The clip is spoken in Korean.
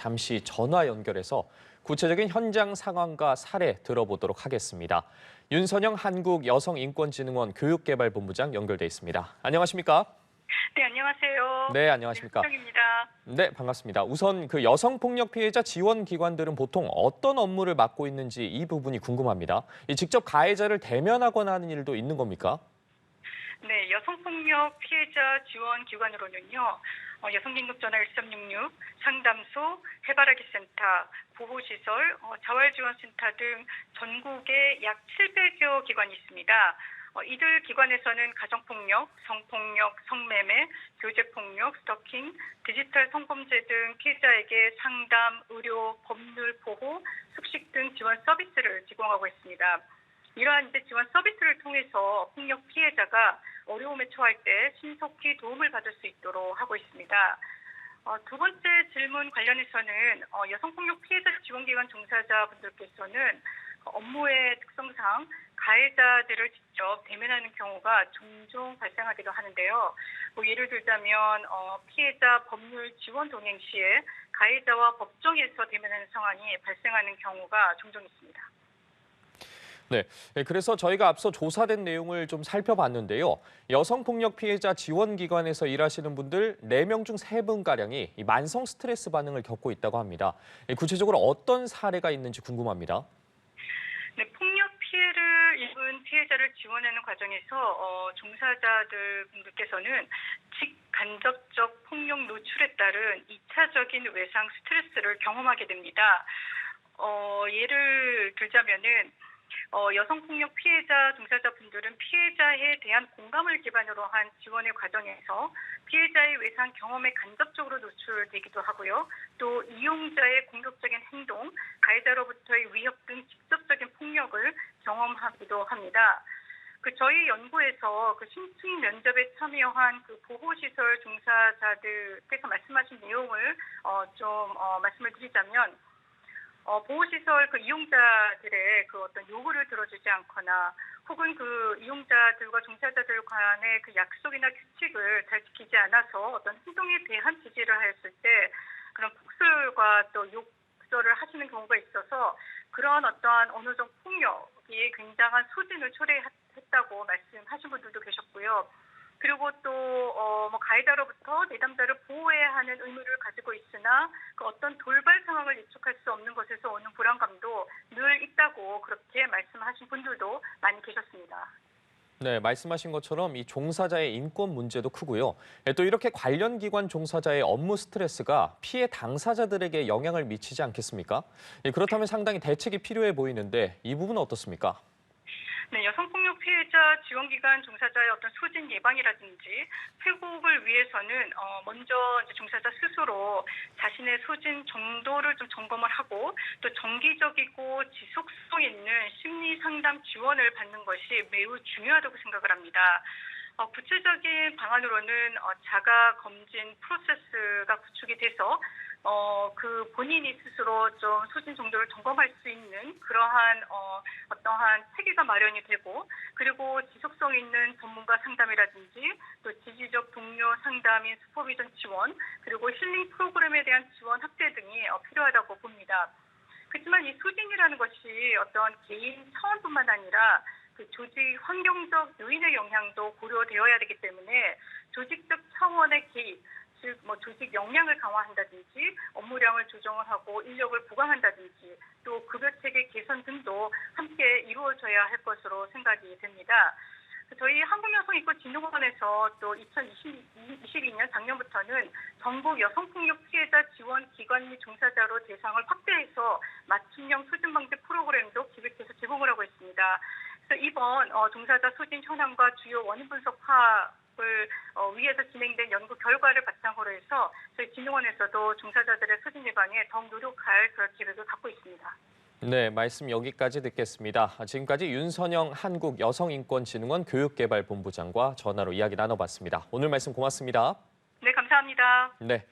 잠시 전화 연결해서 구체적인 현장 상황과 사례 들어보도록 하겠습니다. 윤선영 한국여성인권진흥원 교육개발본부장 연결돼 있습니다. 안녕하십니까? 네, 안녕하세요. 네, 안녕하십니까? 윤선영입니다. 네, 반갑습니다. 우선 여성폭력 피해자 지원 기관들은 보통 어떤 업무를 맡고 있는지 이 부분이 궁금합니다. 직접 가해자를 대면하거나 하는 일도 있는 겁니까? 네, 여성폭력 피해자 지원 기관으로는요. 여성긴급전화 1366, 상담소, 해바라기 센터, 보호시설, 자활지원센터 등 전국에 약 700여 기관이 있습니다. 이들 기관에서는 가정폭력, 성폭력, 성매매, 교제폭력, 스토킹, 디지털 성범죄 등 피해자에게 상담, 의료, 법률 보호, 숙식 등 지원 서비스를 제공하고 있습니다. 이러한 지원 서비스를 통해서 폭력 피해자가 어려움에 처할 때 신속히 도움을 받을 수 있도록 하고 있습니다. 두 번째 질문 관련해서는 여성폭력 피해자 지원기관 종사자분들께서는 업무의 특성상 가해자들을 직접 대면하는 경우가 종종 발생하기도 하는데요. 예를 들자면 피해자 법률 지원 동행 시에 가해자와 법정에서 대면하는 상황이 발생하는 경우가 종종 있습니다. 네, 그래서 저희가 앞서 조사된 내용을 좀 살펴봤는데요. 여성폭력 피해자 지원기관에서 일하시는 분들 4명 중 3분가량이 만성 스트레스 반응을 겪고 있다고 합니다. 구체적으로 어떤 사례가 있는지 궁금합니다. 네, 폭력 피해를 입은 피해자를 지원하는 과정에서 종사자들 분들께서는 직간접적 폭력 노출에 따른 2차적인 외상 스트레스를 경험하게 됩니다. 예를 들자면은 여성폭력 피해자 종사자분들은 피해자에 대한 공감을 기반으로 한 지원의 과정에서 피해자의 외상 경험에 간접적으로 노출되기도 하고요. 또 이용자의 공격적인 행동, 가해자로부터의 위협 등 직접적인 폭력을 경험하기도 합니다. 저희 연구에서 신층 면접에 참여한 보호시설 종사자들께서 말씀하신 내용을 말씀을 드리자면 보호시설 이용자들의 어떤 요구를 들어주지 않거나 혹은 이용자들과 종사자들 간의 약속이나 규칙을 잘 지키지 않아서 어떤 행동에 대한 지지를 했을 때 그런 폭설과 또 욕설을 하시는 경우가 있어서 그런 어떠한 언어적 폭력이 굉장한 소진을 초래했다고 말씀하신 분들도 계셨고요. 그리고 또 가해자로부터 내담자를 보호해야 하는 의무를 가지고 있으나 어떤 돌발 상황을 예측할 수 없는 것에서 오는 불안감도 늘 있다고 그렇게 말씀하신 분들도 많이 계셨습니다. 네, 말씀하신 것처럼 이 종사자의 인권 문제도 크고요. 또 이렇게 관련 기관 종사자의 업무 스트레스가 피해 당사자들에게 영향을 미치지 않겠습니까? 그렇다면 상당히 대책이 필요해 보이는데 이 부분은 어떻습니까? 네, 여성폭력 피해자 지원기관 종사자의 어떤 소진 예방이라든지 회복을 위해서는 먼저 종사자 스스로 자신의 소진 정도를 좀 점검을 하고 또 정기적이고 지속성 있는 심리 상담 지원을 받는 것이 매우 중요하다고 생각을 합니다. 구체적인 방안으로는 자가 검진 프로세스가 구축이 돼서 본인이 스스로 좀 소진 정도를 점검할 수 있는 그러한 어떠한 체계가 마련이 되고 그리고 지속성 있는 전문가 상담이라든지 또 지지적 동료 상담인 슈퍼비전 지원 그리고 힐링 프로그램에 대한 지원 확대 등이 필요하다고 봅니다. 그렇지만 이 소진이라는 것이 어떤 개인 차원뿐만 아니라 조직 환경적 요인의 영향도 고려되어야 되기 때문에 조직적 차원의 개입, 즉 조직 역량을 강화한다든지 업무량을 조정을 하고 인력을 보강한다든지 또 급여 체계 개선 등도 함께 이루어져야 할 것으로 생각이 됩니다. 저희 한국여성인권진흥원에서 또 2022년 작년부터는 전국 여성폭력 피해자 지원 기관 및 종사자로 대상을 확대해서 맞춤형 소진 방지 프로그램도 기획해서 제공을 하고 있습니다. 그래서 이번 종사자 소진 현황과 주요 원인 분석 파악을 위해서 진행된 연구 결과를 바탕으로 해서 저희 진흥원에서도 종사자들의 소진 예방에 더욱 노력할 그런 계획을 갖고 있습니다. 네, 말씀 여기까지 듣겠습니다. 지금까지 윤선영 한국여성인권진흥원 교육개발본부장과 전화로 이야기 나눠봤습니다. 오늘 말씀 고맙습니다. 네, 감사합니다. 네.